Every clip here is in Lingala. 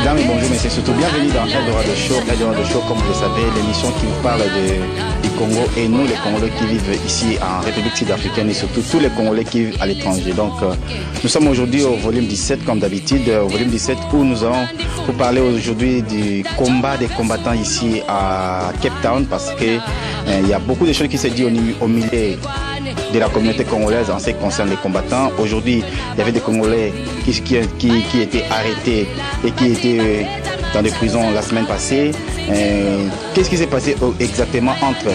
Mesdames et bonjour, messieurs, surtout bienvenue dans Eldorado Show. Eldorado Show, comme vous le savez, l'émission qui vous parle du Congo et nous, les Congolais qui vivent ici en République sud-africaine et surtout tous les Congolais qui vivent à l'étranger. Donc, nous sommes aujourd'hui au volume 17, comme d'habitude, au volume 17 où nous allons vous parler aujourd'hui du combat des combattants ici à Cape Town parce que il y a beaucoup de choses qui se disent au milieu de la communauté congolaise en ce qui concerne les combattants. Aujourd'hui, il y avait des Congolais qui étaient arrêtés et qui étaient dans des prisons la semaine passée. Qu'est-ce qui s'est passé exactement entre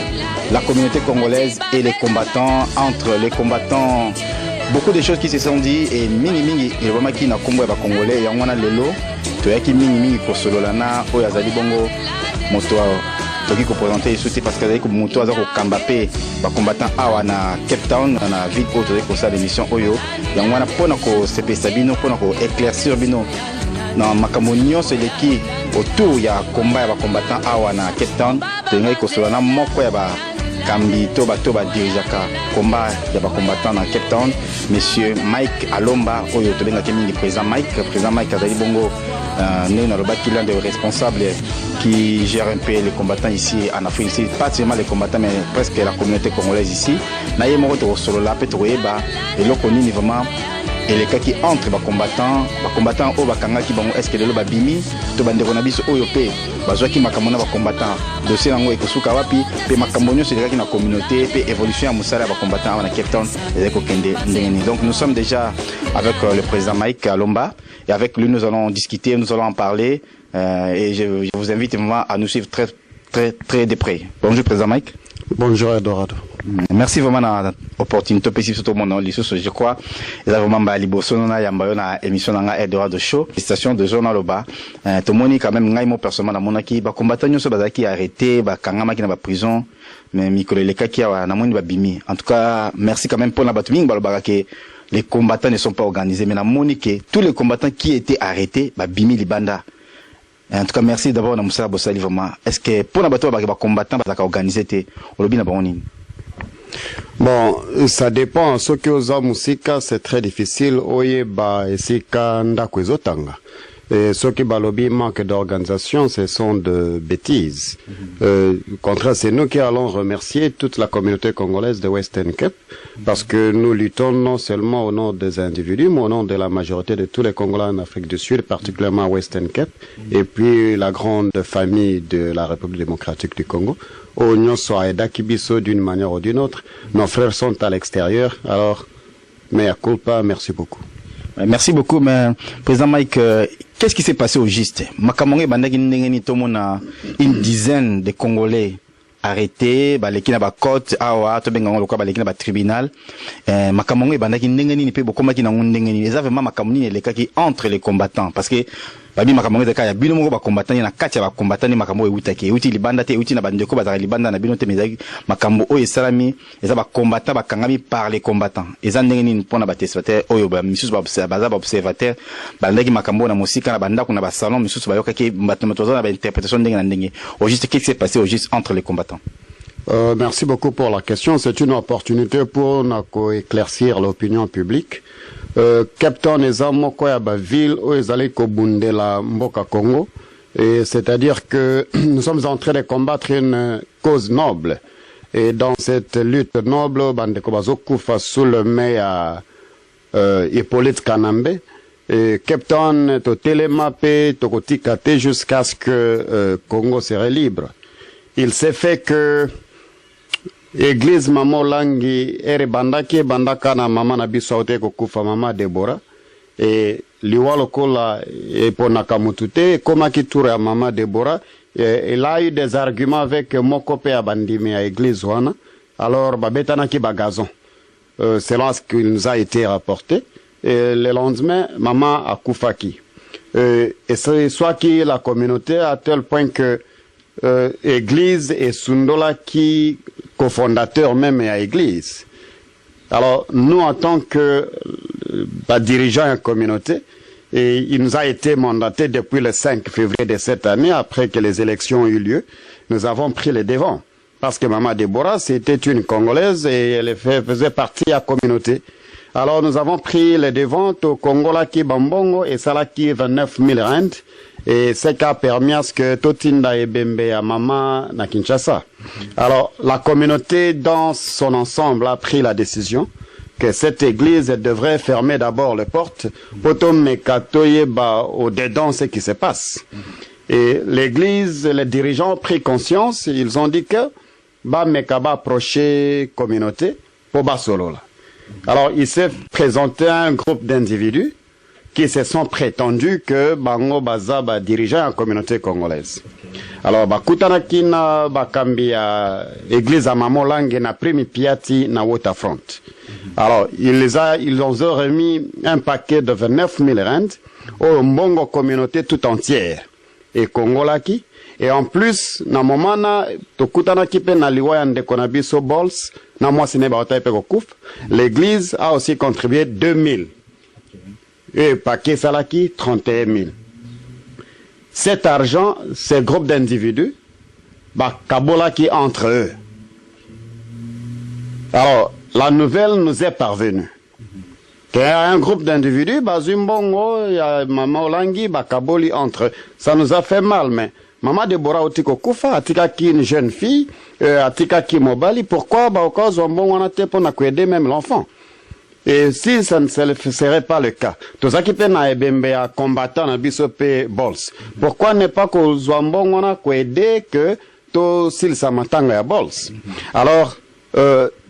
la communauté congolaise et les combattants, entre les combattants? Beaucoup de choses qui se sont dites et mingi et vraiment qui n'a combat ba congolais ya ngwana lelo to yaki mingi ko sololana o ya zali bongo moto toki ko présenter ici parce que ko moto aza ko kambape ba combattant awa na Cape Town na ville auto ko sa l'émission oyo ya ngwana pona ko sepesa bino pona ko éclaircir bino na makambo nyonso eleki autour ya combat ya ba combattant awa na Cape Town to ngai ko sololana moko ya ba Kambi Toba dirijaka combat ya ba combattant na Cape Town, monsieur Mike Alomba oyo tobenga kemi président Mike azali bongo né na lobaki l'un des responsables qui gère un peu les combattants ici en Afrique, ici pas seulement les combattants mais presque la communauté congolaise ici. Na ye moko to solo la pe to yeba eloko nini vraiment et les cas qui entre les combattants au bakanga qui bango est-ce que le babimi to bandeko na biso oyo pe bazwa ki makamona ba combattants dossier nango ekosuka wapi pe makambo nyonso eleki na communauté pe évolution ya musala ba combattants na Cape Town ezeko kende ndengeni. Donc nous sommes déjà avec le président Mike Alomba et avec lui nous allons discuter, nous allons en parler et je vous invite vraiment à nous suivre très de près. Bonjour président Mike. Bonjour Eldorado. Merci vraiment de l'opportunité de tout le monde. Je crois que vraiment na émission na Eldorado Show, station de zone Loba. Tout le monde quand même ngai mo personnellement na monaki ba combattant nyonso bazaki arrêté ba kangama ki na ba prison mais mikolo le kaki na moni ba bimi. En tout cas, merci quand même pour la batwing ba que les combattants ne sont pas organisés mais na monique tous les combattants qui étaient arrêtés ba bimi libanda. En tout cas, merci d'abord na Moussa Bossali vraiment. Est-ce que pour na bato ba combattants ba organisé té olobi na banoni? Bon, ça dépend. Ce qui aux musica, c'est très difficile. Oye ba esika ndako ezotanga. Et ce qui balobi manque d'organisation, ce sont de bêtises. Contraire, c'est nous qui allons remercier toute la communauté congolaise de Western Cape parce que nous luttons non seulement au nom des individus, mais au nom de la majorité de tous les Congolais en Afrique du Sud, particulièrement à Western Cape, et puis la grande famille de la République démocratique du Congo. Oignon soit aida Kibiso d'une manière ou d'une autre. Nos frères sont à l'extérieur, alors, mais à culpa, merci beaucoup. Merci beaucoup, mais président Mike, qu'est-ce qui s'est passé au juste? Makamonge bandaki ndengeni tomona une dizaine de Congolais arrêtés, baleki na ba court awa to benga ngolo kwa baleki na ba tribunal. Makamonge bandaki ndengeni ni pe bokomaki na ndengeni. Eza vraiment makamoni elekaki entre les combattants parce que babi makambo ezaka ya bino moko ba combattant na kati ya ba combattant makambo eutaki euti libanda te euti na bandeko bazaka libanda na bino te mezaki makambo oyo esalami eza ba combattant bakangami par les combattants eza ndenge nini mpona ba testateur oyo ba misusu ba observateur bandaki makambo na musika na bandako na ba salon misusu bayokaki bato na ba interprétation ndenge na ndenge au juste qu'est-ce qui s'est passé au juste entre les combattants? Merci beaucoup pour la question. C'est une opportunité pour nous éclaircir l'opinion publique. Cape Town eza moko ya ba ville où ezali kobundela mboka Congo et c'est-à-dire que nous sommes en train de combattre une cause noble et dans cette lutte noble bandeko bazokufa sous le main à Hippolyte Kanambe et Cape Town totelema pe tokotika te jusqu'à ce que Congo serait libre. Il s'est fait que Église Mama Langi ere bandaki bandaka na mama na biso ote kokufa mama Deborah et liwalo kola e ponaka mutute koma kitura ya mama Deborah il a eu des arguments avec mokope ya bandimi ya église wana alors babetana ki bagazon selon ce qu'il nous a été rapporté et le lendemain maman a kufaki et c'est soit qui la communauté à tel point que église et Sundola qui cofondateur même à l'église. Alors, nous, en tant que dirigeants de la communauté, et il nous a été mandaté depuis le 5 février de cette année, après que les élections ont eu lieu, nous avons pris les devants. Parce que Maman Deborah, c'était une Congolaise et elle faisait partie de la communauté. Alors, nous avons pris les devants au Congola qui Bambongo et Salaki 29 000 rentes Et ce qui a permis à ce que Totinda et Bembe à Mama na Kinshasa. Alors, la communauté dans son ensemble a pris la décision que cette église devrait fermer d'abord les portes pour au-dedans ce qui se passe. Et l'église, les dirigeants ont pris conscience, ils ont dit que Mekaba approcher communauté pour Basolo. Alors, il s'est présenté à un groupe d'individus qui se sont prétendus que Bango Bazaba dirigeait la communauté congolaise. Alors, Bakutanaki na Bakambi à église à Mamolangue na primi piati na Waterfront. Alors, ils ont remis un paquet de 29 000 rand aux Mbongo communauté tout entière. Et Congolaki. Et en plus, na momana, Tokutanaki pe na liwa yande konabiso bols, na moi sine baota pe kouf, l'église a aussi contribué 2000. Et paquet salaki, 31 000. Cet argent, ces groupes d'individus, kabolaki entre eux. Alors, la nouvelle nous est parvenue. Il y a un groupe d'individus, Bazumbongo, il y a Maman Olangi, Kaboli entre eux. Ça nous a fait mal, mais Maman Deborah Otiko Koufa, Atikaki une jeune fille, Atikaki Mobali, pourquoi Baoka Zombongo on a été pour aider même l'enfant? Et si ça ne serait pas le cas, tous ceux qui peuvent aider à combattre na bisope bols, pourquoi ne pas que Zombongo on a aider que to s'il s'amatanga ya bols? Alors,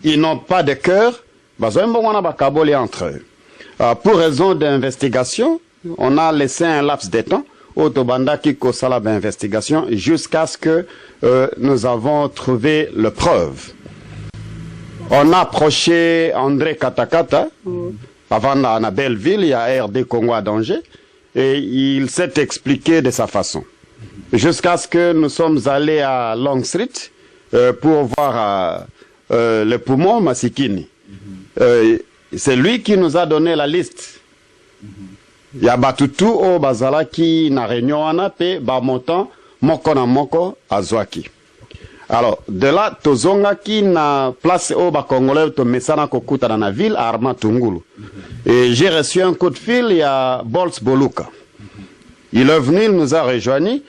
ils n'ont pas de cœur, Bazombongo on a Kaboli entre eux. Pour raison d'investigation, on a laissé un laps de temps au Tobanda qui kosala d'investigation jusqu'à ce que nous avons trouvé le preuve. On a approché André Katakata, avant à Belleville, il y a RD Congo à danger, et il s'est expliqué de sa façon. Jusqu'à ce que nous sommes allés à Long Street pour voir le poumon Masikini. C'est lui qui nous a donné la liste. Il y a Batutu au Bazalaki na réunion anape Bamontan moko na moko azwaki. Alors de là tozongaki na place au Bakongolais to mesana kokuta na ville à Armatungulu. Et j'ai reçu un coup de fil, il y a Bols Boluka. Il est venu, il nous a rejoignis.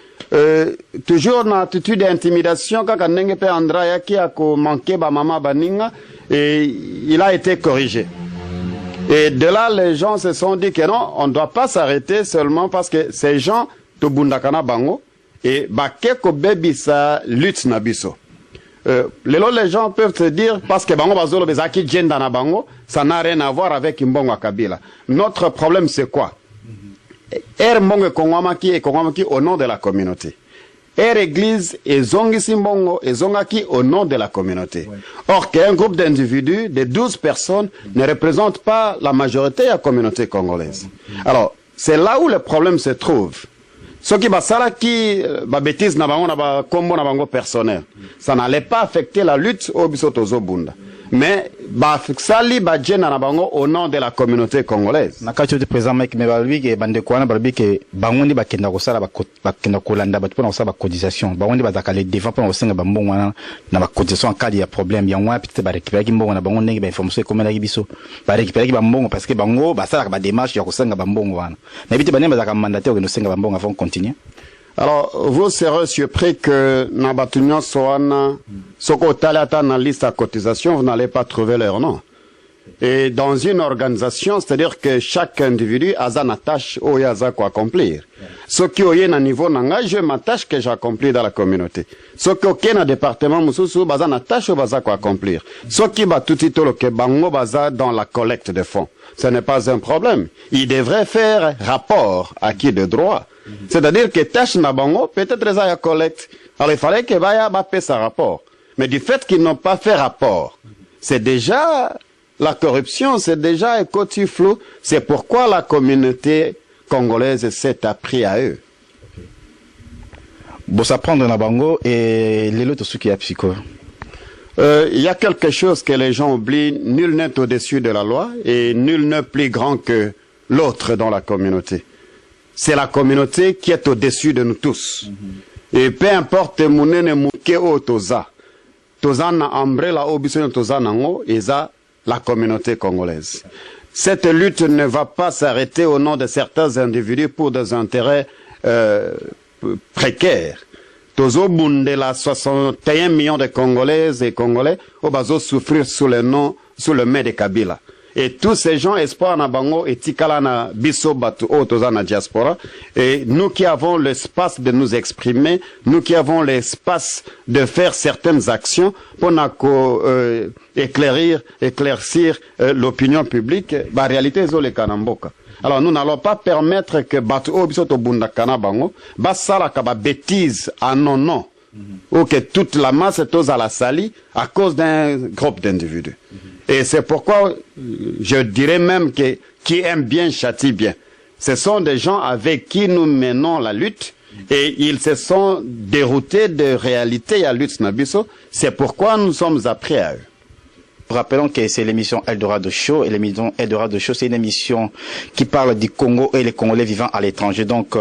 Toujours dans attitude d'intimidation quand Ndenge pe Andraya qui a manqué ba mama baninga et il a été corrigé. Et de là, les gens se sont dit que non, on ne doit pas s'arrêter seulement parce que ces gens, Tobundakana Bango, et Bakeko Bebisa lutte Nabiso. Les gens peuvent se dire, parce que Bango Bazolo Bezaki Djendana Bango, ça n'a rien à voir avec Mbongo Kabila. Notre problème, c'est quoi? Mbongo Kongwamaki et Kongwamaki au nom de la communauté. Église et Zongi Simbongo et Zongaki au nom de la communauté. Ouais. Or qu'un groupe d'individus de 12 personnes ne représente pas la majorité de la communauté congolaise. Alors, c'est là où le problème se trouve. Ce qui va qui bêtise na bango na combo na bango personnel, ça n'allait pas affecter la lutte au Bisotozo Bunda. Mais sali badjena na bango au nom de la communauté congolaise. Nakati président Mike Mebalwi ke bande kwana barbi ke bango ndi bakenda ko sala bakenda ko landa batu pona osala cotisation. Bango ndi bazaka les devant pona osenga bambongo na ba cotisation en cas il y a problème ya mwa peut-être ba récupérer ki mbongo na bango ndenge ba information ko mena ki biso. Ba récupérer ki bambongo parce que bango ba sala ba démarche ya ko senga bambongo wana. Na biti bane bazaka mandataire ko senga bambongo avant continuer. Alors, vous serez surpris que Nabatunyon Soana, Soko Talata na liste à cotisation, vous n'allez pas trouver leur nom. Et dans une organisation, c'est-à-dire que chaque individu a sa tâche où il a à accomplir. Ce qui est à niveau nanga, je ma tâche que j'ai accompli dans la communauté. Ce qui est un département mususu, baza na tâche où baza quoi accomplir. Ce qui va tout titolo que bango baza dans la collecte de fonds. Ce n'est pas un problème. Il devrait faire rapport à qui de droit. C'est-à-dire que tâche na bango, peut-être les a collecte. Alors il fallait que baya paie sa rapport. Mais du fait qu'ils n'ont pas fait rapport, c'est déjà la corruption, c'est déjà un côté flou. C'est pourquoi la communauté congolaise s'est appris à eux. Bon, ça prend dans la bango et les autres ceux qui a psycho. Il y a quelque chose que les gens oublient. Nul n'est au-dessus de la loi et nul n'est plus grand que l'autre dans la communauté. C'est la communauté qui est au-dessus de nous tous. Et peu importe mounene mouke o toza. Toza na ambrela obiso toza nango eza la communauté congolaise. Cette lutte ne va pas s'arrêter au nom de certains individus pour des intérêts précaire. Tozo Bundela, 61 millions de Congolaises et Congolais, au bazo souffrir sous le main de Kabila. Et tous ces gens, espoir na bango, et tikala na biso batu o toza na diaspora, et nous qui avons l'espace de nous exprimer, nous qui avons l'espace de faire certaines actions, pour éclaircir l'opinion publique, bah, réalité, zo le kanamboka. Alors, nous n'allons pas permettre que batu o biso to bunda kana bango, ba sala ka ba bêtise à non non. Ou que toute la masse est à la salie à cause d'un groupe d'individus. Et c'est pourquoi je dirais même que qui aime bien châtie bien. Ce sont des gens avec qui nous menons la lutte et ils se sont déroutés de réalité à lutte Nabiso. C'est pourquoi nous sommes après à eux. Rappelons que c'est l'émission Eldorado Show et l'émission Eldorado Show c'est une émission qui parle du Congo et les Congolais vivant à l'étranger. Donc,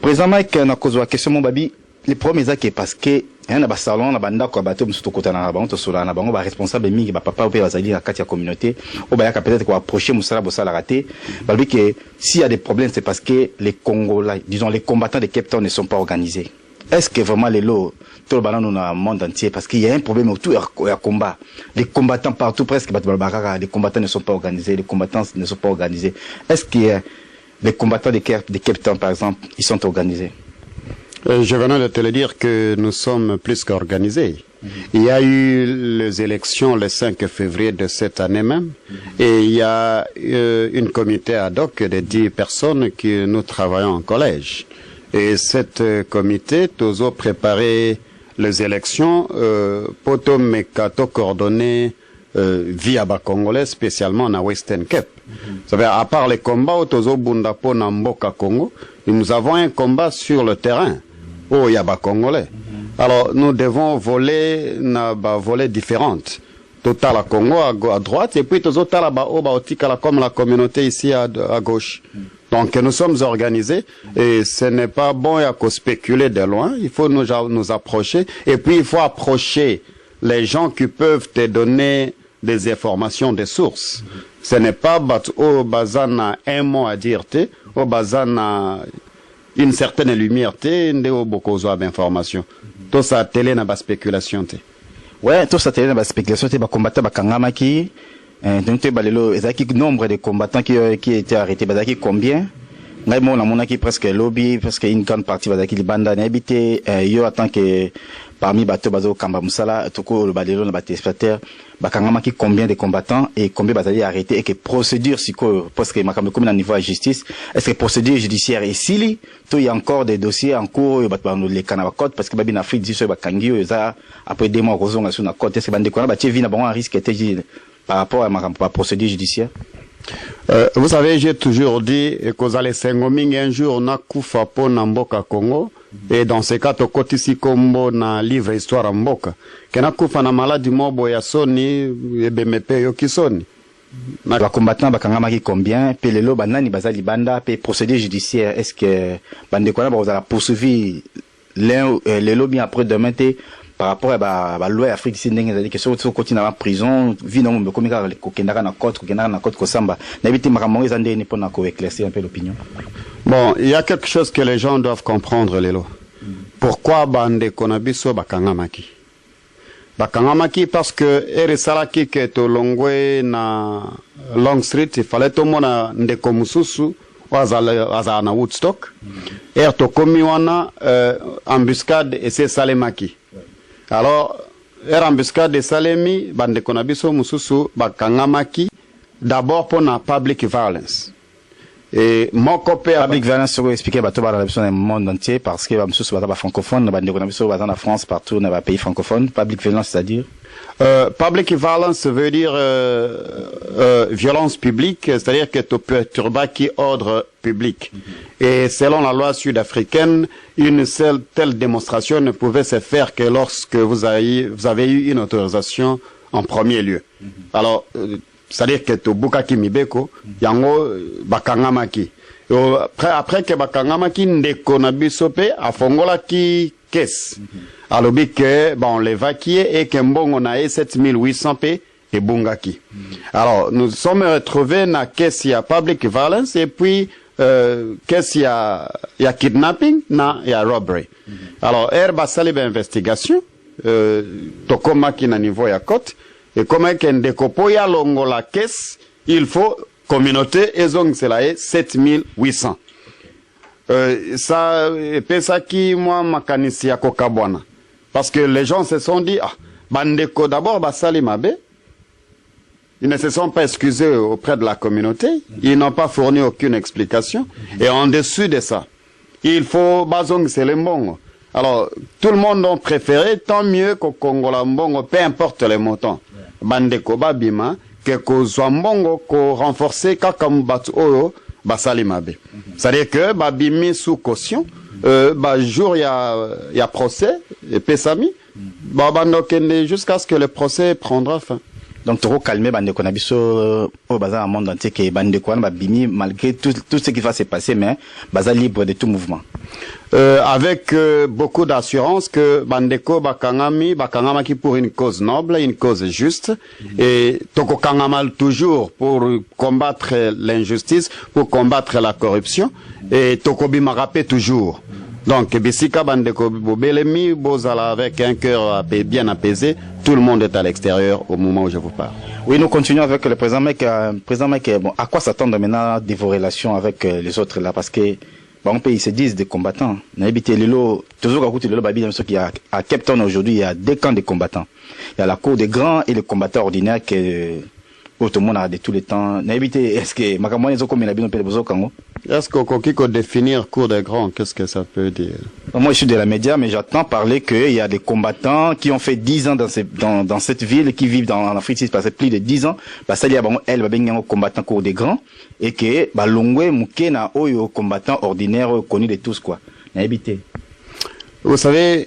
présentement, na cause de la question mon babi. Les premiers actes parce que un ba salon na banda ko bato musuto kota na bango to sula na bango ba responsable mingi ba papa ou ba zali na kati ya communauté ou ba yaka peut-être ko approcher musala bosala raté ba lui que s'il y a des problèmes c'est parce que les Congolais disons les combattants de Cape Town ne sont pas organisés. Est-ce que vraiment les lots tout le ballon dans le monde entier parce qu'il y a un problème autour à combat les combattants partout presque les combattants ne sont pas organisés les combattants ne sont pas organisés. Est-ce que les combattants de Cape Town par exemple ils sont organisés? Je venais de te le dire que nous sommes plus qu'organisés. Il y a eu les élections le 5 février de cette année même et il y a une comité ad hoc de 10 personnes qui nous travaillons en collège. Et cette comité, tous ont préparé les élections pour tout coordonner via Congolais, spécialement dans Western Cape. Ça veut dire, à part les combats, tous ont bundapo na mboka Congo, nous avons un combat sur le terrain. Oh, il y a des Congolais. Alors, nous devons voler différentes. Total à Congo à droite, et puis total à comme la communauté ici à gauche. Donc, nous sommes organisés, et ce n'est pas bon à spéculer de loin. Il faut nous approcher, et puis il faut approcher les gens qui peuvent te donner des informations, des sources. Ce n'est pas au bazana un mot à dire, au bazana une certaine lumière ndé beaucoup d'informations. Tout ça télé n'a pas spéculation ouais tout ça télé n'a pas spéculation ba combattant ba kangamaki donc balelo ezaki nombre de combattants qui étaient arrêtés bazaki combien ngai mona monaki presque lobby parce que une grande partie bazaki libanda na habité yo en tant que parmi bateau bazo kamba musala toko le balelo na batéspectateurs bakangamaki combien de combattants et combien bazali arrêtés et que procédure siko parce que makambo comme na niveau de justice est-ce que procédure judiciaire et sili to il y a encore des dossiers en cours bato les canaba code parce que babi na Afrique diso bakangi eza après 2 mois rozonga sur na code est-ce que bande kona ba vie na bon un risque était par rapport à makambo procédure judiciaire. Vous savez, j'ai toujours dit que vous allez s'engoming un jour na kufa po na mboka Congo et dans ce cas tokoti si kombo na livre histoire à mboka kena kufa na maladie mobo ya soni ebemepe yo kisoni ba combattant bakangamaki combien pe lelo banani bazali banda pe procédure judiciaire est-ce que bande kona ba vous allez poursuivre lelo bien après demain par rapport à la loi Afrique ici ndenge ezali que so continue en prison vie non me komika ko kendaka na côte ko samba na biti makambo ezande ni pona ko éclaircir un peu l'opinion. Bon, il y a quelque chose que les gens doivent comprendre lelo. Pourquoi bande konabiso bakangamaki? Bakangamaki parce que eresalaki que to longwe na Long Street il fallait to mona ndeko mususu waza na Woodstock et to komi wana embuscade et c'est salemaki. Alors, embuscade de Salemi, bande konabiso mususu bakangamaki d'abord pour la public violence. Et mon copain public violence sur expliquer bato ba dans le monde entier parce que mususu ba francophone bande konabiso ba dans la France partout dans les pays francophones public violence c'est-à-dire public violence veut dire violence publique, c'est-à-dire que tu perturbes qui ordre public. Et selon la loi sud-africaine, une telle démonstration ne pouvait se faire que lorsque vous avez eu une autorisation en premier lieu. Alors, c'est-à-dire que tu bukaki mibeko, yango bakangamaki. Après que bakangamaki ndeko na bisope afongola ki caisse. Alors que bon les vaquiers et que mbongo na 7800 p et bungaki. Alors nous sommes retrouvés na caisse ya public violence et puis qu'est-ce qu'il y a? Il y a kidnapping, non, il y a robbery. Alors, ba sali ba investigation, tokoma ki na niveau ya côte, et comme un décopo ya longo la caisse, il faut communauté, et donc c'est là 7800. Ça, et ça qui, moi, makanisi ya kokabwana. Parce que les gens se sont dit, ah, bandeko d'abord, ba sali mabe. Ils ne se sont pas excusés auprès de la communauté. Ils n'ont pas fourni aucune explication. Et en dessus de ça, il faut bazong c'est le mbongo. Alors, tout le monde a préféré, tant mieux qu'au Congo la mbongo, peu importe les montants. Bandeko babima, que ko mbongo, ko renforcer kakamubatu oyo, basali mabe. C'est-à-dire que babimi sous caution, jour il y a procès, et pesami, babandokende jusqu'à ce que le procès prendra fin. Donc, trop calmer bandeko na biso au bazar monde entier que bandeko na bimi malgré tout ce qui va se passer, mais bazar libre de tout mouvement. Avec beaucoup d'assurance que bandeko bakangama qui pour une cause noble, une cause juste, et toko kangamal toujours pour combattre l'injustice, pour combattre la corruption, et toko bimarape toujours. Donc, Bissika Bandeko Bobelemi, Bozala avec un cœur bien apaisé, tout le monde est à l'extérieur au moment où je vous parle. Oui, nous continuons avec le président Mec. Bon, à quoi s'attendre maintenant de vos relations avec les autres là? Parce que, bon, ils se disent des combattants. Toujours à côté de l'Obabi, à Cape Town aujourd'hui, il y a deux camps de combattants. Il y a la cour des grands et les combattants ordinaires que tout le monde a de tous les temps. Est-ce que est-ce qu'on peut définir cours des grands? Qu'est-ce que ça peut dire? Moi, je suis de la média, mais j'entends parler qu'il y a des combattants qui ont fait 10 ans dans cette ville, qui vivent en Afrique, ça fait plus de 10 ans. Ça y a elle, combattant cours des grands, et que, Longwe, Moukena, Oyo, combattant ordinaire, connu de tous, quoi. Vous savez,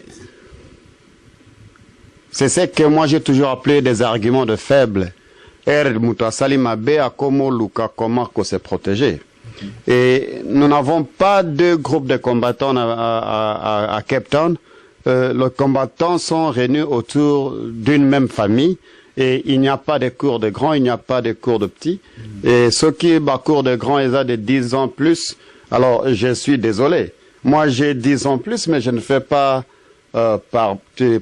c'est ce que moi j'ai toujours appelé des arguments de faibles. Comment se protéger. Et nous n'avons pas deux groupes de combattants à Cape Town. Les combattants sont réunis autour d'une même famille et il n'y a pas de cours de grands, il n'y a pas de cours de petits. Et ceux qui cours de grands, ils ont de 10 ans plus. Alors, je suis désolé. Moi, j'ai 10 ans plus, mais je ne fais pas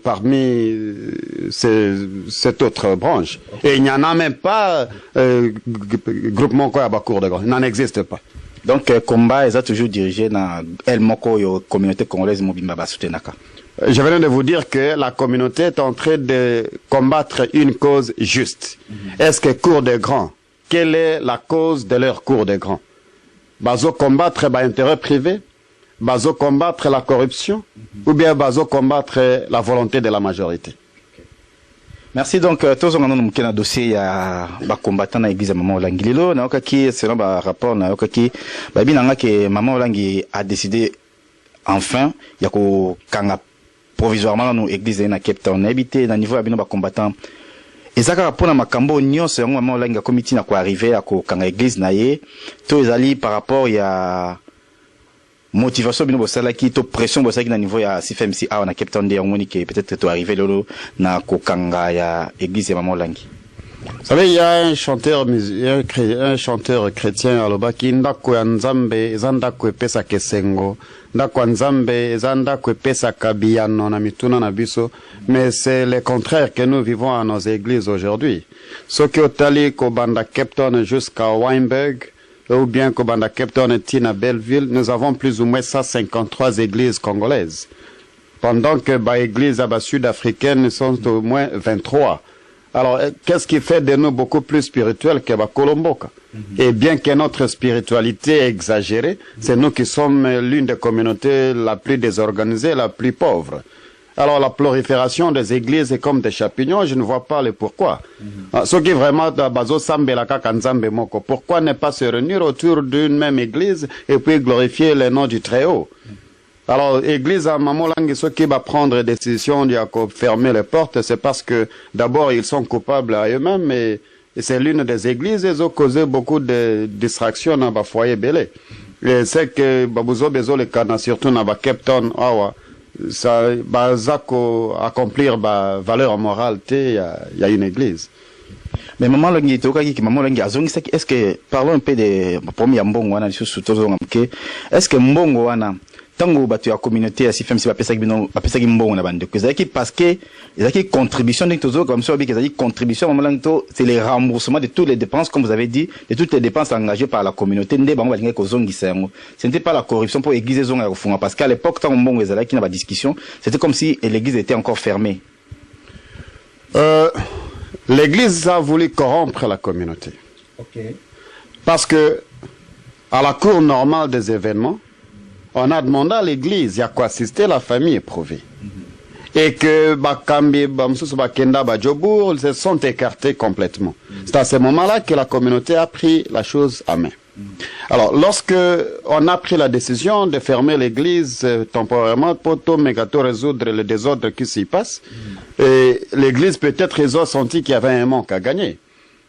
parmi cette autre branche. Et il n'y en a même pas groupement quoi à cours de grands. Il n'en existe pas. Donc, combat, ils ont toujours dirigé dans El Moko, la communauté congolaise Mobimba Basutenaka. Je venais de vous dire que la communauté est en train de combattre une cause juste. Est-ce que cours de grands, quelle est la cause de leur cours de grands? Bazo combattre intérêt privé? Bazo combattre la corruption ou bien bazo combattre la volonté de la majorité. Merci. Donc tous on a un dossier ya ba combattant na église maman Olangililo na okaki selon ba rapport na okaki ba binanga que maman Olangi a décidé enfin ya ko kanga provisoirement na église na Cape Town habité na niveau ya bino ba combattant ezaka pona makambo nyonso yango maman Olangi comité na ko arriver à ko kanga église na ye to ezali par rapport ya motivation bino bosala ki to pression bosala ki na niveau ya CFMC a na Cape Town de ngoni que peut-être to arriver lolo na kokanga ya église ya Maman Olangi. Vous savez, il y a un chanteur chrétien aloba ki ndako ya nzambe ezandako epesa kesengo ndako ya nzambe ezandako epesa kabiyano na mituna na biso, mais c'est le contraire que nous vivons à nos églises aujourd'hui. Ce qui otali ko banda Cape Town jusqu'à Weinberg ou bien Kobanda Cape Town et à Belleville, nous avons plus ou moins 153 églises congolaises. Pendant que les églises sud-africaines sont au moins 23. Alors, qu'est-ce qui fait de nous beaucoup plus spirituels que Colomboka? Et bien que notre spiritualité est exagérée, c'est nous qui sommes l'une des communautés la plus désorganisée, la plus pauvre. Alors la prolifération des églises est comme des champignons, je ne vois pas le pourquoi. Ce qui est vraiment pourquoi ne pas se réunir autour d'une même église et puis glorifier le nom du Très-Haut? Alors l'église à Mamolangi, ce qui va prendre des décisions de fermer les portes, c'est parce que d'abord ils sont coupables à eux-mêmes et c'est l'une des églises, ils ont causé beaucoup de distractions dans le foyer belé. Et c'est que Babouzo Bezo le Kana, surtout dans Cape Town, ça accomplir valeur morale, il y a une église. Mais maman Longi, maman Longi, est-ce que, parlons un peu de premier Mbongo, est-ce que Mbongo, tango batu ya communauté ya sifem si ba pesa ki mbongo na bande kozaki parce que ezaki contribution de tozo comme ça ezaki contribution mamalangto c'est les remboursements de toutes les dépenses comme vous avez dit de toutes les dépenses engagées par la communauté nde bango balinga kozongisa yango ce n'était pas la corruption pour église zonga kofunga parce qu'à l'époque tant mbongo ezalaki na ba discussion c'était comme si l'église était encore fermée. L'église a voulu corrompre la communauté. OK. Parce que à la cour normale des événements, on a demandé à l'église, il y a quoi assister la famille éprouvée. Et que Bakambi, Bamsous, Bakenda, Badjobour, ils se sont écartés complètement. C'est à ce moment-là que la communauté a pris la chose à main. Alors, lorsque on a pris la décision de fermer l'église temporairement pour tout résoudre le désordre qui s'y passe, et l'église peut-être ils ont senti qu'il y avait un manque à gagner.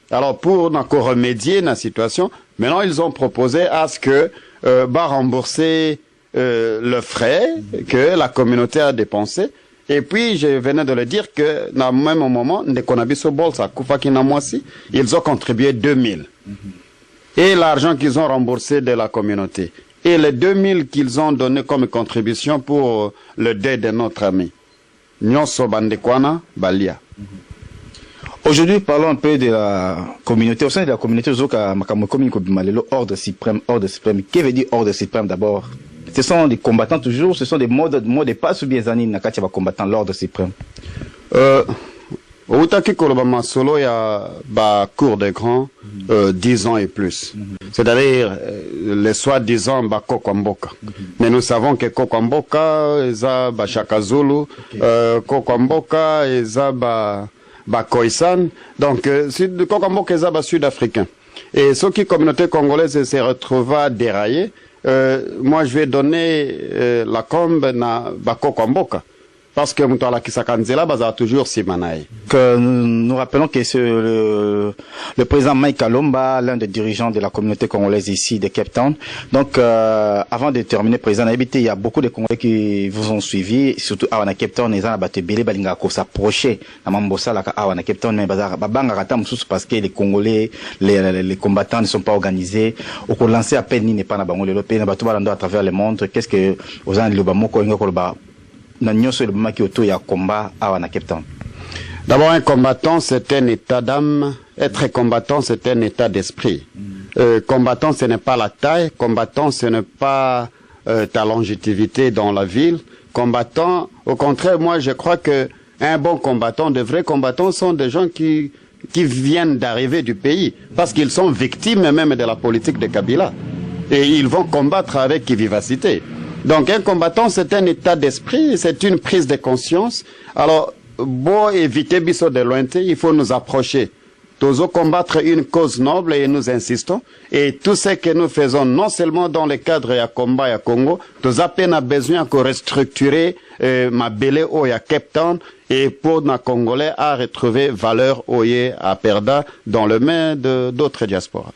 Alors, pour encore remédier à la situation, maintenant ils ont proposé à ce que rembourser le frais que la communauté a dépensé. Et puis, je venais de le dire que, dans le même moment, ils ont contribué 2000. Et l'argent qu'ils ont remboursé de la communauté. Et les 2000 qu'ils ont donné comme contribution pour le deuil de notre ami. Nyonso Bandekwana Balia. Aujourd'hui, parlons un peu de la communauté. Au sein de la communauté, ordre suprême. Que veut dire ordre suprême d'abord? Ce sont des combattants toujours, ce sont des mots de passe ou bien années nakati va combattant l'ordre suprême. Outaki Kolobama Solo ya ba cour des grands 10 ans et plus. C'est-à-dire les soi-disant ba Kokwamboka. Mais nous savons que Kokwamboka eza ba Shakazulu, Kokwamboka eza ba Koisan. Donc Kokwamboka eza ba sud-africain. Et ce qui communauté congolaise se retrouva déraillée. Moi, je vais donner la combe na Bako Kwamboka. Parce que Moutala Kisakanzela baza toujours Simanaï. Nous rappelons que c'est le président Mike Kalomba, l'un des dirigeants de la communauté congolaise ici de Cape Town. Donc, avant de terminer, président Nabité, il y a beaucoup de Congolais qui vous ont suivi, surtout à Cape Town, ils ont battu Bélé Balinga pour s'approcher à Mambosa, à Cape Town, mais Babanga Ratam parce que les Congolais, les combattants ne sont pas organisés. Au cours lancer à peine, n'est pas na Bango, le pays, à travers le monde. Qu'est-ce que aux gens de Lubamoko, D'abord, un combattant, c'est un état d'âme. Être combattant, c'est un état d'esprit. Combattant, ce n'est pas la taille. Combattant, ce n'est pas ta longévité dans la ville. Combattant, au contraire, moi, je crois que un bon combattant, de vrais combattants sont des gens qui viennent d'arriver du pays. Parce qu'ils sont victimes même de la politique de Kabila. Et ils vont combattre avec vivacité. Donc un combattant, c'est un état d'esprit, c'est une prise de conscience. Alors, pour éviter biso de lointain, il faut nous approcher. Nous combattre une cause noble et nous insistons. Et tout ce que nous faisons, non seulement dans le cadre de combat à Congo, nous avons besoin de restructurer ma belle au Cape Town et pour nos Congolais à retrouver valeur oye à Perda dans le main d'autres diasporas.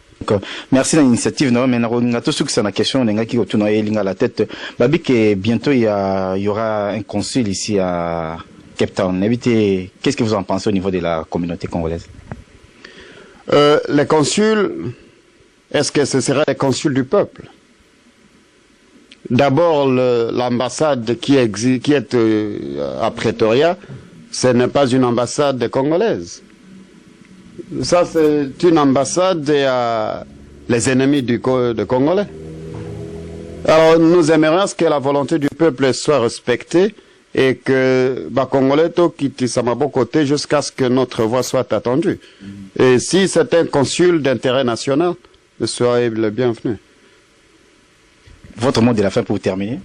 Merci l'initiative. Mais on a tous la question, on a qui retourne à la tête. Babi que bientôt il y aura un consul ici à Cape Town. Qu'est-ce que vous en pensez au niveau de la communauté congolaise? Les consuls, est-ce que ce sera les consuls du peuple? D'abord, l'ambassade qui est à Pretoria, ce n'est pas une ambassade congolaise. Ça, c'est une ambassade à les ennemis de Congolais. Alors, nous aimerions que la volonté du peuple soit respectée et que Congolais quitte Samabo côté jusqu'à ce que notre voix soit attendue. Et si c'est un consul d'intérêt national, soyez le bienvenu. Votre mot de la fin pour terminer?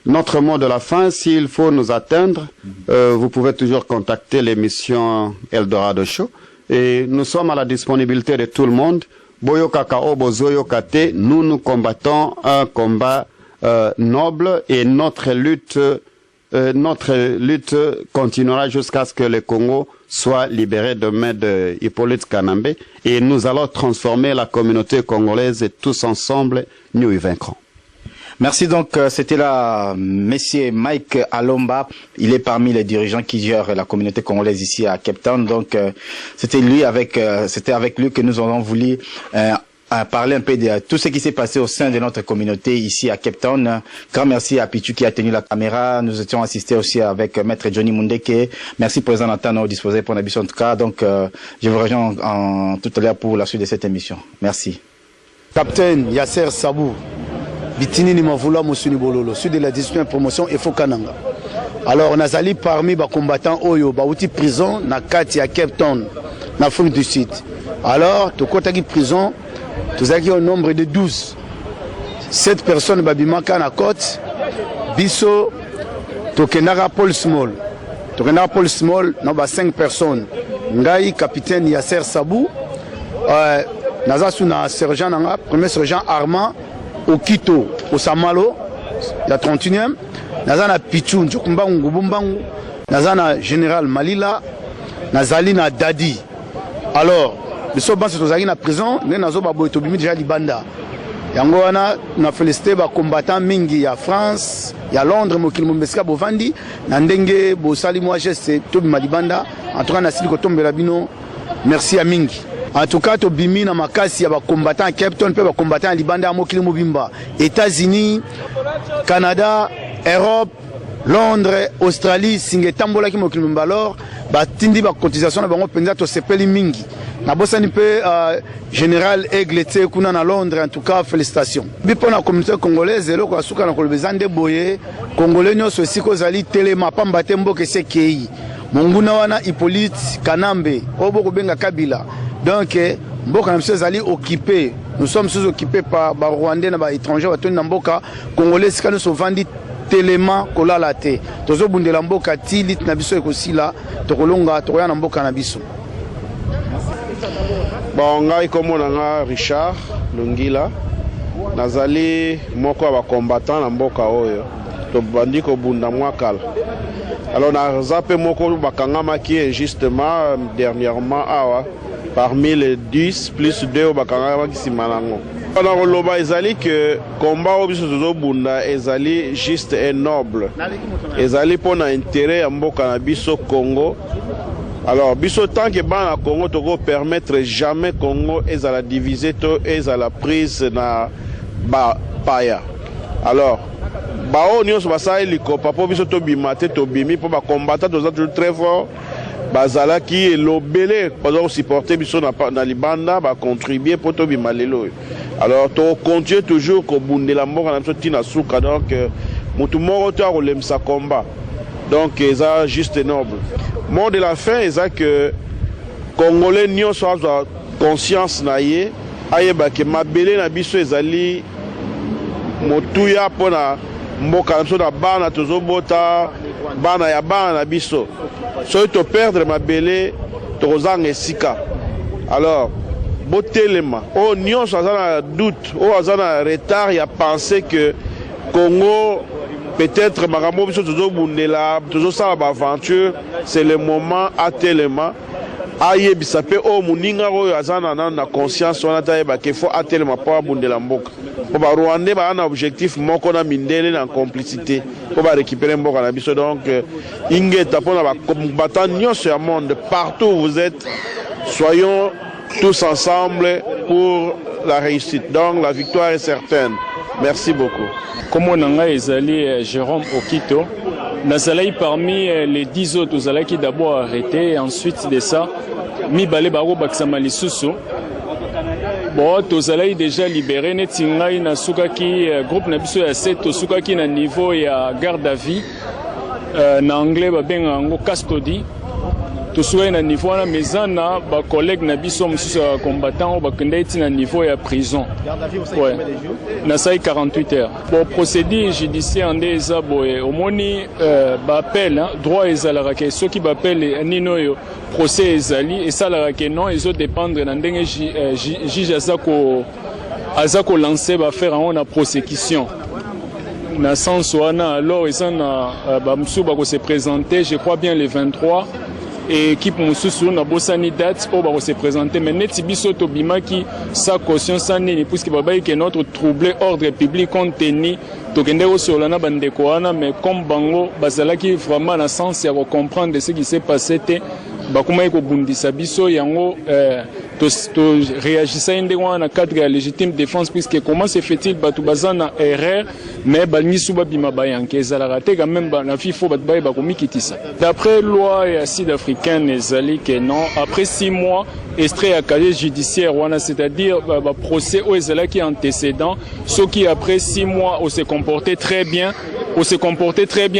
Notre mot de la fin, s'il faut nous atteindre, vous pouvez toujours contacter l'émission Eldorado Show. Et nous sommes à la disponibilité de tout le monde. Boyo Kakao Bozoyo Kate, nous combattons un combat noble et notre lutte continuera jusqu'à ce que le Congo soit libéré de main de Hippolyte Kanambe et nous allons transformer la communauté congolaise et tous ensemble, nous y vaincrons. Merci donc, c'était là Monsieur Mike Alomba, il est parmi les dirigeants qui gèrent la communauté congolaise ici à Cape Town, donc c'était avec lui que nous avons voulu parler un peu de tout ce qui s'est passé au sein de notre communauté ici à Cape Town. Grand merci à Pichu qui a tenu la caméra, nous étions assistés aussi avec Maître Johnny Mundeke, merci Président Nathan disposé pour l'émission en tout cas, donc je vous rejoins tout à l'heure pour la suite de cette émission. Merci. Capitaine Yasser Sabou Bitini ni mavula musuni bololo sud de la discipline promotion et Fokananga. Alors nazali parmi ba combattants oyo ba outi prison na kati ya Cape Town na Afrique du Sud. Alors to kotaki prison tozaki au nombre de 12. 7 personnes babimaka na côte biso tokenaka Paul Small. Tokenaka Paul Small na ba 5 personnes. Ngai capitaine Yasser Sabou nazasu na sergent nanga premier sergent Armand Okito Osamalo la 31e nazana Pichu Njokumbangu Ngubumbangu nazana général Malila nazali na Dadi. Alors le soban se tozali na prison ne nazo ba boy tobimi déjà libanda yango wana na félicité ba combattant mingi ya France ya Londres mokili mombesika bovandi na ndenge bo sali moi geste tobima libanda en tout cas na sili ko tombela bino merci à mingi. En tout cas, Tobimi na makasi ya ba combattant Cape Town pe ba combattant libanda mokili mobimba. États-Unis, Canada, Europe, Londres, Australie, singetambola ki mokili mobimba alors ba tindi ba cotisation na bango penza to sepeli mingi. Na bosani pe général Aiglete kuna na Londres en tout cas félicitations. Bipo na communauté congolaise eloko asuka na kolobezande boye congolais nyoso siko zali telema pamba tembo ke sekei. Monguna wana Hippolyte Kanambe obo benga Kabila. Donc mboka na msezi ali occupé, nous sommes sous occupés par ba Rwandais na ba étrangers batoni na mboka congolais sikano so vandi telema kolala te. Tozo bundela mboka tilit na biso ekosila tokolonga tokoya na mboka na biso. Bon ngai komona nga Richard Lungila nazali moko ba combattant na mboka oyo to bandi ko bunda mwakala. Alors naza pe moko bakangama qui est justement dernièrement awa parmi les 10 plus 2 au bakangama qui simanango. On a roloba ezali que combat obiso tozo bunda ezali juste et noble. Ezali pona intérêt ya mboka na biso Congo. Alors biso tant que ban na Congo toko permettre jamais Congo ezala diviser to ezala prise na ba paya. Alors bao nyonso basali likopa po biso to bimate to bimi po ba combattant toza toujours très fort. Bazala qui est l'obélé pour supporter biso na libanda ba contribuer pour to bimalelo. Alors to continue toujours ko bundela mboka na biso tina suka donc mutu moko to akolemisa combat. Donc ça juste noble. Mot de la fin eza que congolais nyonso azwa conscience na ye ayeba ke mabele na biso ezali motuya pona mboka na biso na bana tozobota bana ya bana na biso soki to perdre mabele tokozanga esika. Alors botelema oyo nyonso aza na doute oyo aza na retard ya penser que Congo peut-être makambo biso tozobundela tozosala baaventure c'est le moment atelema ayebisa pe oyo moninga oyo aza na conscience wana tayeba ke fo atelema mpo abundela mboka po barwandais baa na objectif moko na mindele na complicité po barécupere mboka na biso. Donc ingeta mpona bacombattant nyonso ya monde partout où vous êtes, soyons tous ensemble pour la réussite. Donc la victoire est certaine. Merci beaucoup. Comme on a ezali Jérôme Okito, nazalai parmi les 10 autres nazalai qui d'abord arrêté et ensuite de ça mi balé baro baksama lisusu. Bon, tozalai déjà libéré neti ngai na sukaki groupe na biso ya 7 to sukaki na niveau ya garde à vie na anglais ba benga ngo custody. Tosukai na niveau na mezana ba collègue na biso mususu combattant ba kendeti na niveau ya prison. Ouais. Na sai 48 heures. Bon procédure judiciaire ande eza boye omoni ba appel droit ezalaka ke soki ba appel nino yo procès ezali esalaka ke non ezo dépendre na ndenge juge azako lancer ba faire en prosecution. Na sens wana alors eza na ba mususu ba ko se présenter je crois bien le 23 et équipe mosusu na bosani date pour ba se présenter mais neti biso to bimaki sa caution ça nini puisque baba que notre troublé ordre public compte tenu to kende au sur na bandeko wana mais comme bango bazalaki vraiment na sens ya comprendre ce qui s'est passé te bakuma ko bundisa biso yango to réagissait dans le cadre de la légitime défense puisque comment se fait-il batu bazana erreur mais balni suba bima bayanke za raté quand même na fifo bat bay ba komikitisa d'après loi sud-africaine ezali que non après 6 mois extrait à casier judiciaire wana c'est-à-dire procès au ezala qui antécédent ceux qui après 6 mois on se comportait très bien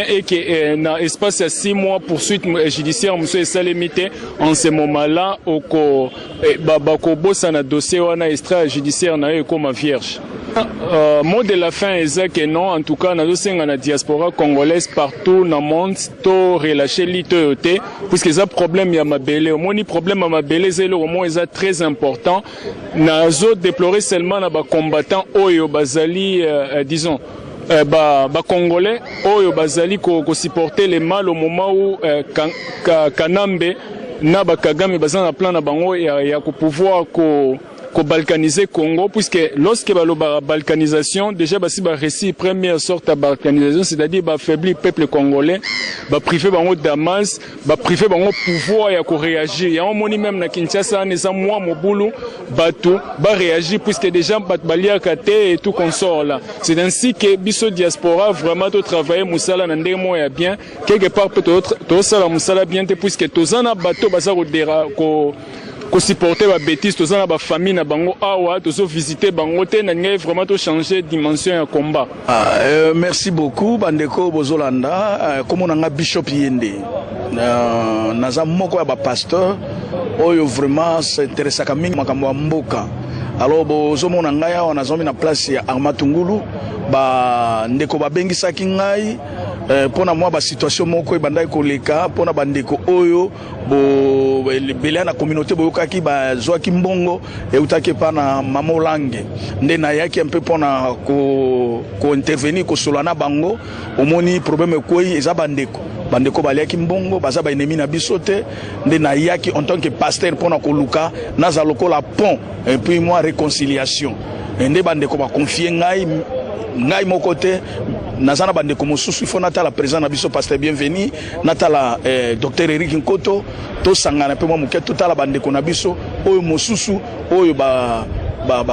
et que na espace à 6 mois poursuite judiciaire monsieur salemité en ce moment-là au bako bossa na dossier wana extrait judiciaire na comme vierge. Mot de la fin est que non, en tout cas, nous sommes dans la diaspora congolaise partout dans le monde, to relâcher l'ITOT, puisque ça problème y a ma belle. Au moins, le problème à ma belle, c'est le moment est très important. Nous déplorer seulement les combattants oyo bazali, disons. Congolais oyo bazali ko supporter les mal au moment où Kanambe na Kagame bazana plan na bango ya ko pouvoir ko balkaniser Congo puisque lorsque la balkanisation déjà basi ba récit première sorte de balkanisation c'est-à-dire ba affaiblir peuple congolais ba priver bango Damas ba priver bango pouvoir ya ko réagir ya moni même na Kinshasa neza moi mobulu batu ba réagir puisque déjà bat balia kate et tout consort là c'est ainsi que biso diaspora vraiment to travailler musala na ndenge moya bien quelque part peut-être to sala musala bien puisque tozana bato basa ko supporter ba bêtise tozana ba famille na bango awa tozo visiter bango te na ngai vraiment to changer dimension ya combat. Merci beaucoup bandeko bozolanda comme on a bishop yende naza moko ya ba pasteur oyo vraiment s'intéresse ka mingi makambo ya mboka. Alors bozomona ngai awa nazomi na place ya Armatungulu ba ndeko babengisaki ngai pona moi ba situation moko ebandai koleka pona bandeko oyo bo belé na communauté boyokaki ba zwaki mbongo e utaki pa na mama langue nde na yaki un peu pona ko intervenir ko solana bango omoni problème ko eza bandeko baliaki mbongo baza ba ennemi na bisote nde na yaki en tant que pasteur pona ko luka naza lokola pont et puis moi réconciliation nde bandeko ba confier ngai mon côté nazana bandeko mosusu il faut natala président na biso pasteur bienvenu natala docteur Eric Nkoto to sangana pe mo muke totala bandeko na biso oyo mosusu oyo ba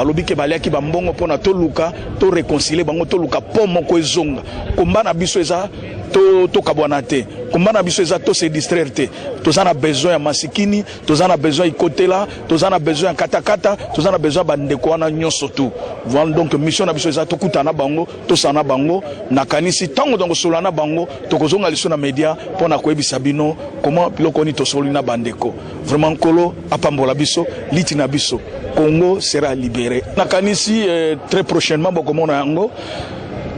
lobike baliaki bambongo pona to luka to réconcilier bango to luka po moko ezonga komba na biso eza to kabwana te komba na biso eza to se distraire te tozana besoin ya masikini tozana besoin ikotela tozana besoin ya katakata tozana besoin bandeko wana nyonso tu voilà donc mission na biso eza to kutana bango to sana bango na kanisi tango donc solana bango to kozonga liso na media pona koyebisa bino comment biloko ni to solina bandeko vraiment kolo apambola biso liti na biso Congo sera libéré na kanisi très prochainement bokomona yango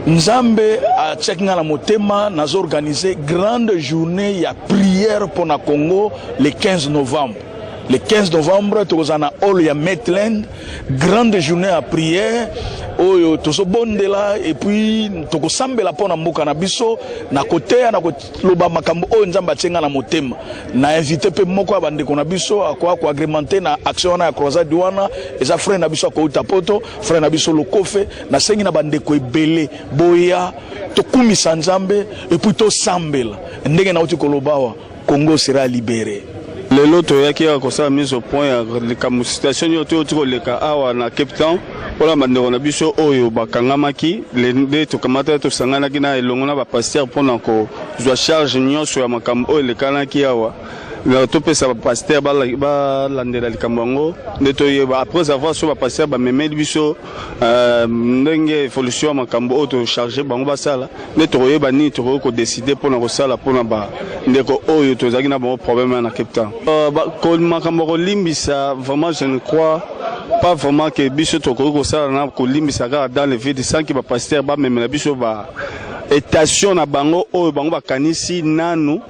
Nzambe a tchekinga na motema nazo organiser grande journée ya prière pour na Congo le 15 novembre. Le 15 novembre tozana hall ya Maitland grande journée à prière oyo tozobondela et puis tokosambela pona mboka na biso na côté na loba makambo oyo Nzambe atyenga na motema na invité pe moko ya bandeko na biso akwa ko agrémenter na action na croisade wana eza frère na biso ko utapoto frère na biso lokofe na sengi na bandeko ebele boya tokumisa Nzambe et puis tosambela ndenge na uti kolobawa Congo sera libéré. Le lot qui a commencé à mise au point la situation de awa na Cape Town pour la bande on a biso oyo bakangamaki les deux to kamata to sangana kina elongona ba pasteur pour nako zo charge nyonso ya makambo le kana ki awa na to pesa ba pasteur ba landela likambango neto yeba après avoir so ba pasteur ba meme biso ndenge evolution makambo auto charger bango basala neto yeba ni to ko décider pour na ko sala pour na ba ndeko oyo to zaki na bon problème na Cape Town ko makambo limbisa vraiment je ne crois pas vraiment que biso to ko sala na ko limbisa dans le vide sans que ba pasteur ba meme na biso ba étation na bango oyo bango ba kanisi nanu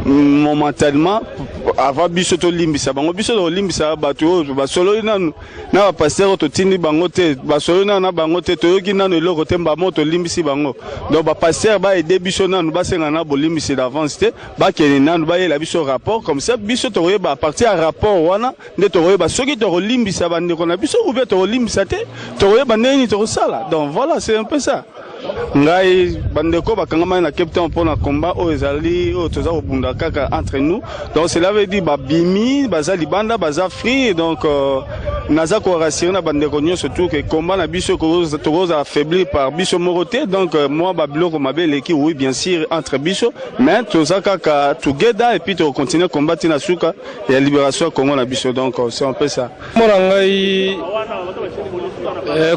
momentanément avant biso to limbisa bango biso to limbisa bato ba solo nanu na ba pasteur to tindi bango te ba solo na bango te to yoki nanu eloko te ba moto limbisi bango donc ba pasteur ba aider biso nanu ba senga na bolimbisi d'avance te ba kene nanu ba yela biso rapport comme ça biso to ba partir à rapport wana nde to ba soki to limbisa bande ko na biso ou bien to limbisa te to ba neni to sala donc voilà c'est un peu ça. Ngai bandeko bakangama na Cape Town pour na combat o ezali o toza obunda kaka entre nous donc cela veut dire babimi bazali banda baza free donc naza ko rassurer na bandeko nyonso surtout que combat na biso ko toza affaibli par biso moroté donc moi babiloko mabele qui oui bien sûr entre biso mais toza kaka together et puis to continuer combattre na suka et la libération Congo na biso donc c'est un peu ça.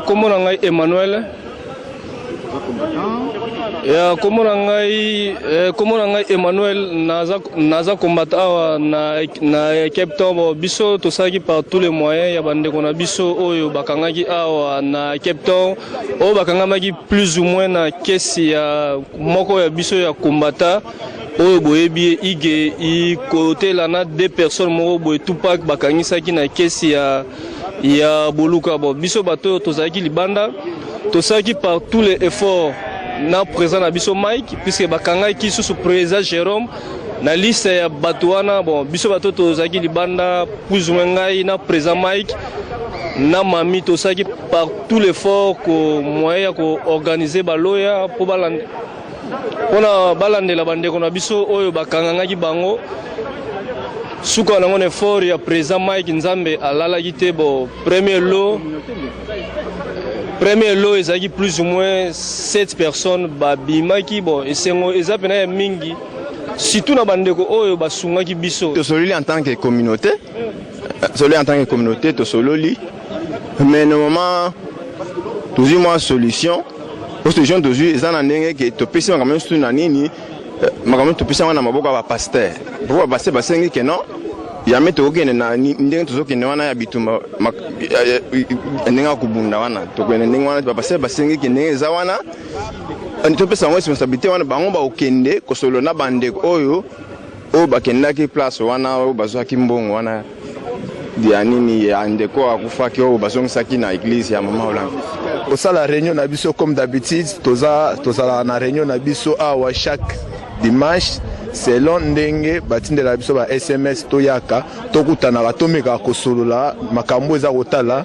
Comment ngai Emmanuel ya komona ngai Emmanuel naza combattre awa na Cape Town biso tosaki par tous les moyens ya bandeko na biso oyo bakangaki awa na Cape Town o bakangamaki plus ou moins na kesi ya moko ya biso ya combattant oyo boyebi ige i côté là na deux personnes moko boye Tupac bakangisaki na kesi ya boluka biso bato tozaki libanda tosaki par tous les efforts na présent na biso Mike puisque bakanga ki sous président Jérôme na liste ya batouana biso bato tozaki libanda plus ou moins ngai na présent Mike na mami tosaki par tous les efforts ko moyen ko organiser baloya pour balande pona balandela bandeko na biso oyo bakanga ki bango suka na mon effort ya présent Mike Nzambe alalaki te premier lot ezaki plus ou moins 7 personnes babimaki et sengo ezapena ya mingi surtout na bandeko oyo basungaki biso to sololi en tant que communauté to sololi mais normalement toujours moi solution toujours ezana ndenge ke to pesi ngam stu na nini makambo to pesi wana maboko ba pasteur pour passer basengi ke non yame to okene na ndenge tozokende wana ya bitumba ndenge kubunda wana to kwene ndenge wana bapase basengi ke ndenge za wana to pesa ngo responsabilité wana bango ba okende kosolo na bandeko oyo o bakendaki place wana o bazwaki mbongo wana dia nini ya ndeko akufaki o bazongisaki na église ya mama Hollande osala réunion na biso comme d'habitude toza na réunion na biso awa chaque dimanche selon ndenge batindela biso ba SMS toyaka tokutana batomeka kosolola makambo eza kotala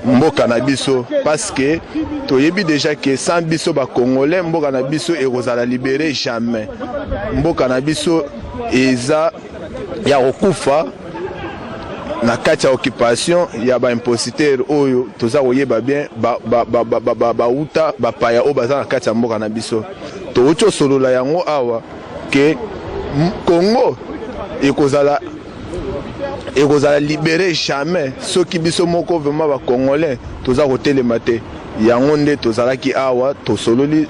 mboka na biso parce que toyebi déjà que sans biso ba congolais mboka na biso ekozala libéré jamais mboka na biso eza ya kokufa na kati ya occupation ya ba impositeur oyo toza koyeba bien ba uta ba paya o baza na kati ya mboka na biso to ocho solola yango awa que Congo ekozala libéré jamais soki biso moko vraiment ba congolais toza kotelema te yango nde tozalaki awa tosololi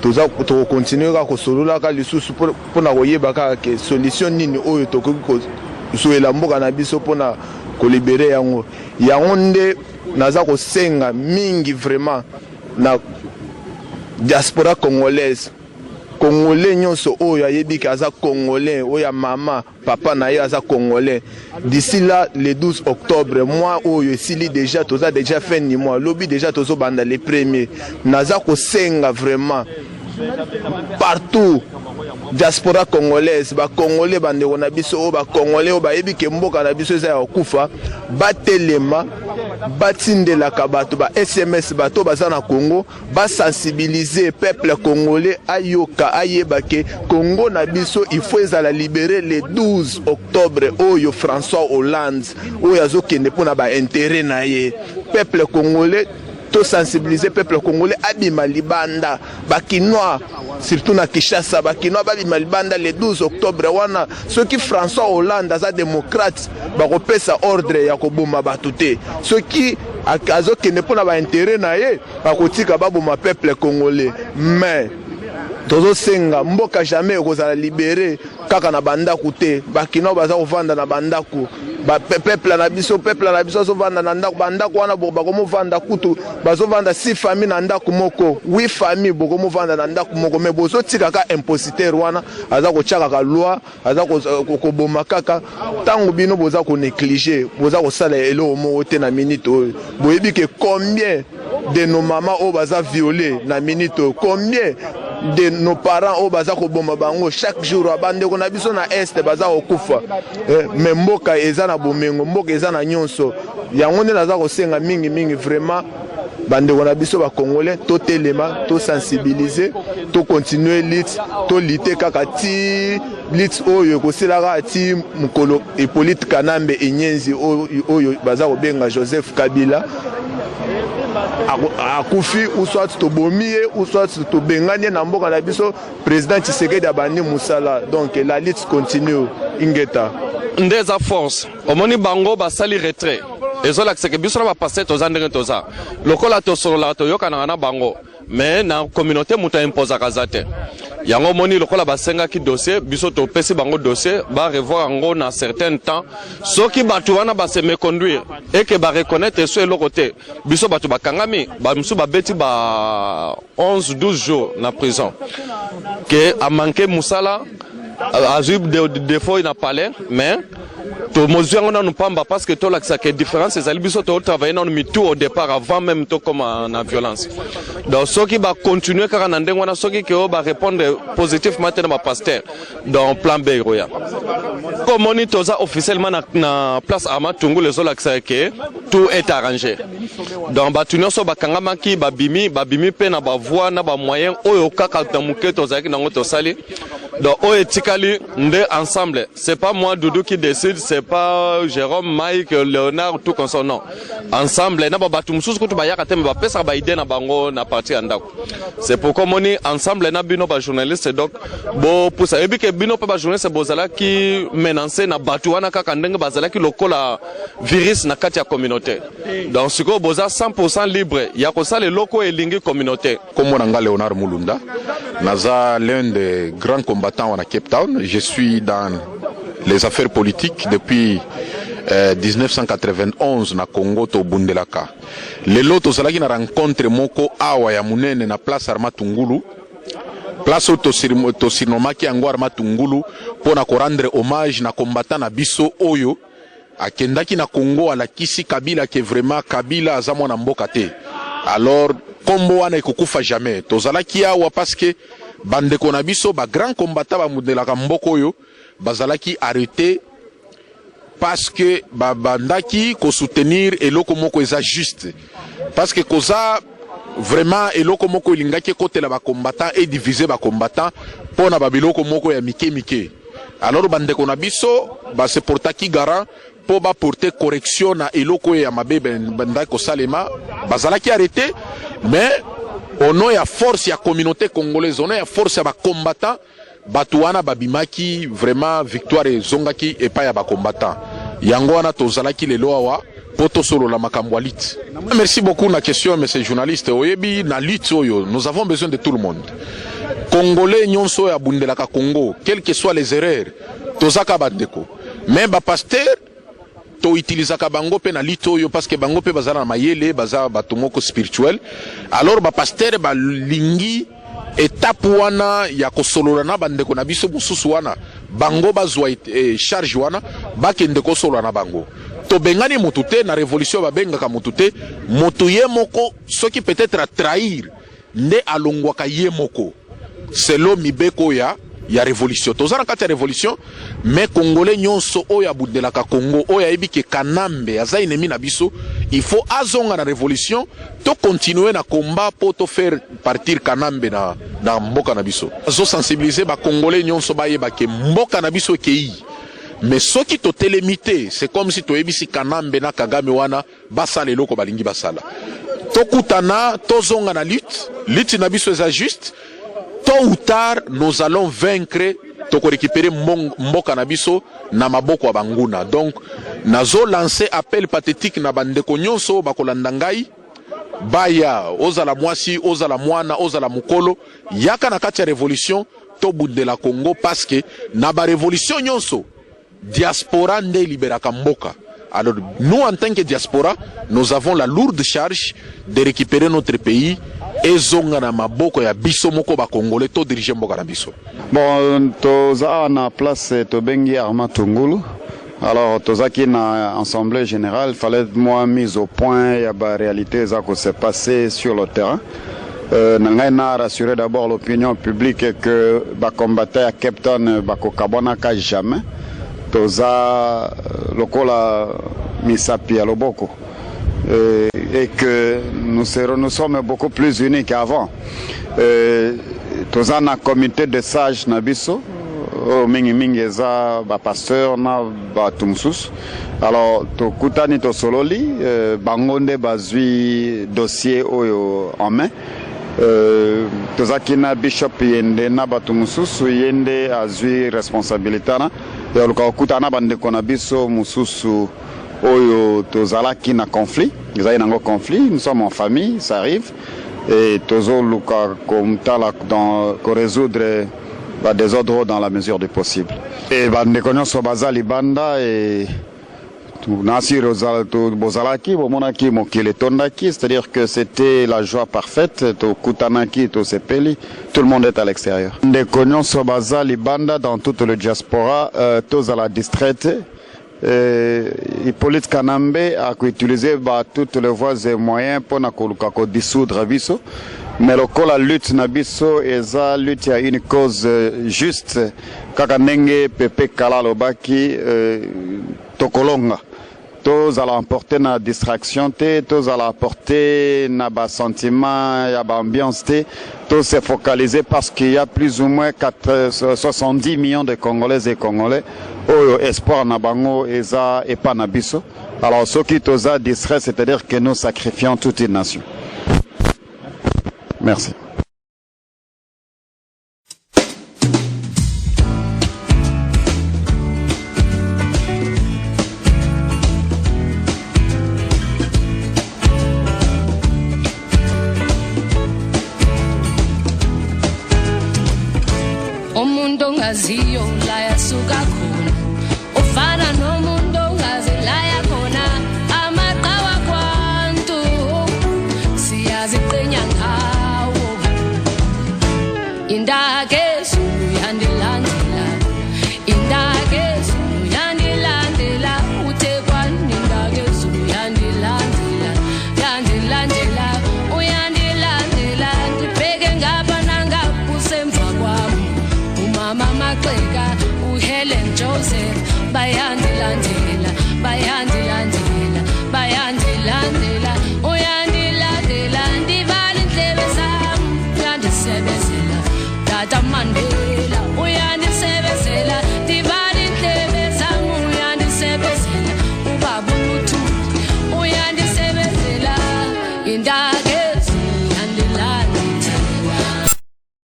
toza continuer ka kosolola ka lisusu pona koyeba ka ke solution nini oyo tokoki kozuela mboka na biso pona kolibere yango nde naza kosenga mingi vraiment na diaspora congolaise congolais nyonso oyo ayebi ke aza congolais oyo mama papa na ye aza congolais d'ici là le 12 octobre mois oyo esili déjà toza déjà fin du mois lobi déjà tozobanda les premiers naza kosenga vraiment partout diaspora congolaise ba congolais bandeko na biso o ba congolais o bayebi ke mboka na biso eza ya kokufa batelema batindelaka bato ba SMS bato baza na Congo ba sensibiliser peuple congolais ayoka ayeba ke Congo na biso il faut ezala libérer le 12 octobre oyo François Hollande oyo azokende pona ba intérêt na ye peuple congolais to sensibiliser peuple congolais abima libanda bakinois surtout na Kinshasa bakinois babima libanda le 12 octobre wana ceux qui François Hollande aza démocrate bakopesa ordre ya koboma bato te ceux qui azokende pona ba intérêt na ye bakotika baboma peuple congolais mais tozo senga mboka jamais ekozala libéré kaka na bandaku te bakinois baza kovanda na bandaku peuple na biso so vanda na ndako bandako wana bakomo vanda kutu bazo vanda 6 familles na ndako moko 8 familles bokomo vanda na ndako moko mais bozo tika ka impositeur wana aza ko tchaka ka loi aza ko boma kaka tango bino boza ko négliger boza ko sala elo mo te na minute boyebi que combien de nos mamans au baza violés na minute combien de nos parents au baza ko boma bango chaque jour abande ko na biso na est baza ko kufa mais mboka eza na bomengo mboka eza na nyonso yango nde naza ko senga mingi vraiment bande ko na biso ba congolais to telema to sensibiliser to continuer to lutter kaka ti lutte oyo ko selaka ti mukolo Hippolyte Kanambe Enyenzi oyo baza ko benga Joseph Kabila akufi ou soit tobomie ou soit tobengani na mboka na biso président Tshisekedi abandi musala donc la lutte continue ingeta ndeza force omoni bango basali retrait ezolakisa ke biso na bapasteur toza ndenge toza lokola tosolola toyokana na bango mais na communauté mutu impozaka za te yango moni lokola basengaki dossier biso topesi bango dossier ba revoir yango na certain temps soki bato wana base me conduire et que ba reconnaître so eloko te biso bato bakangami ba musu babeti ba 11-12 jours na prison que a manqué musala a eu des défauts na palais mais to mesure on nous pamba parce que to l'accès que différence c'est biso to travailler dans mi tout au départ avant même to comme en violence donc ceux qui va continuer car na ndengo na ceux qui va répondre positivement maintenant pasteur dans plan B roya comme on est officiellement na place Amatungu les l'accès que tout est arrangé donc batunyo so bakangama ki babimi pe na ba voix na ba moyen oyo kaka tamuke to zaki nango to sali donc oyo tikali nde ensemble c'est pas moi Doudou qui décide c'est pas Jérôme, Mike, Léonard, tout comme son nom. Ensemble, na batu mususu kutu bayaka te ba pesa ba idée na bango na parti andako. C'est pourquoi moni ensemble na bino ba journaliste donc bo pour ça et que bino pa ba journaliste bozala ki menacer na batu wana kaka ndenge bazala ki lokola virus na kati ya communauté. Donc siko boza 100% libre ya ko sala loko elingi communauté. Comme on Léonard Mulunda, naza l'un des grands combattants à Cape Town, je suis dans les affaires politiques depuis 1991 na Congo to Bundelaka. Le loto zalaki na rencontre moko awa ya munene na place Armatungulu. Place to sinomaki yango Armatungulu pona ko rendre hommage na combattant na biso oyo akendaki na Congo alakisi Kabila ke vraiment Kabila aza mwana mboka te. Alors kombo wana ekokufa jamais. To zalaki awa parce que bandeko na biso ba grand combattant ba Bundelaka mboko oyo bazalaki arrêté parce que bandaki ko soutenir eloko moko eza juste parce que koza vraiment eloko moko ilingaki côté la ba combattant et diviser ba combattant pona ba biloko moko ya mike alors bandeko na biso ba se portaki garant po ba porter correction na eloko ya mabebe bandako salema bazalaki arrêté mais au nom ya force ya communauté congolaise au nom ya force ya ba combattant Batouana babimaki vraiment victoire et zongaki et pas ya ba combattant yango wana tozalaki lelo awa poto solo la makambo lit. Merci beaucoup na question monsieur journaliste oyebi na lutte oyo nous avons besoin de tout le monde congolais nyonso ya bundelaka Congo quelles que soient les erreurs tozaka bandeko mais ba pasteur to utilisaka bango pe na lutte oyo parce que bango pe bazala na mayele baza batumoko spirituel alors ba pasteur ba lingi étape wana ya kosolola na bandeko na biso mususu wana bango bazwa charge wana bakende kosolola na bango to bengani mutu te na révolution babengaka mutu te mutu ye moko soki peut-être a trahir nde alongwaka ye moko selo mibeko ya révolution tozana kati ya révolution mais congolais nyonso oyo abundelaka Congo oyo ayebi ke Kanambe aza ennemi na biso il faut azonga na révolution to continuer na combat pour to faire partir Kanambe na mboka na biso zo sensibiliser ba congolais nyonso bayeba ke mboka na biso kei mais soki to télémité c'est comme si to yebisi Kanambe na Kagame wana basala eloko balingi basala to kutana to zonga na lutte na biso eza juste tôt ou tard nous allons vaincre to récupérer mboka na biso na maboko ya banguna donc nazo lancer appel pathétique na bandeko nyonso bakolanda ngai baya ozala mwasi ozala mwana ozala mukolo yaka na kati ya révolution to bundela Congo parce que na ba révolution nyonso diaspora nde liberaka mboka Alors nous, en tant que diaspora, nous avons la lourde charge de récupérer notre pays et zongana maboko ya biso moko ba congolais to diriger mboka na biso. Bon, toza na place tobengi Armand Tungulu. Alors tozaki na assemblée générale, fallait moi mise au point ya ba réalité ça que s'est passé sur le terrain. N'a rassuré d'abord l'opinion publique que ba combattant à Captain bako kabona ka jamais. Toza lokola misapi à loboko. Et que nous sommes beaucoup plus unis qu'avant. Toza na comité de sages na biso, mingi eza ba pasteur na ba tumsus. Alors to kutani to sololi, bangonde bazui dossier oyo en main. Toza kina bishop yende na ba tumsus yende azui responsabilité na. Et luka kutana bande kona biso mususu oyo tozalaki na conflit, nous sommes en famille, ça arrive, et tozo luka komtala dans résoudre le désordre dans la mesure du possible. Et bande konyo so bazali banda et nasi bozalaki bomonaki mokile tondaki, c'est-à-dire que c'était la joie parfaite, to kutanaki to sepeli, tout le monde est à l'extérieur. Bande konyo so bazali banda dans toute le diaspora, tozala distraite. Hippolyte Kanambe a utilisé toutes les voies et moyens pour dissoudre biso. Mais la lutte na biso eza lutte à une cause juste. Kaka nenge pepe kala lobaki tokolonga. Tous à l'emporter na distraction te, tous à l'emporter na ba sentiment, ya ba ambiance te, tous se focaliser parce qu'il y a plus ou moins 70 millions de Congolaises et Congolais. Oyo espoir na bango eza et pas na biso. Alors ce qui toza distrait, c'est-à-dire que nous sacrifions toute une nation. Merci. Ngaziyo la yasuka khona ufana nomuntu ongazi la yakhona amaqhawa kwantu siyaziqenya ngawo indake suyandilandela indake suyandilandela uthe kwani indake suyandilandela yandilandela uyandilandela ndibheke ngapha nangapha usemva kwami Mama Makleka, Helen Joseph, bayandilandela, bayandilandela, bayandilandela, uyandilandela, ndivala indlebe zami, yandisebenzela, Tata Mandela.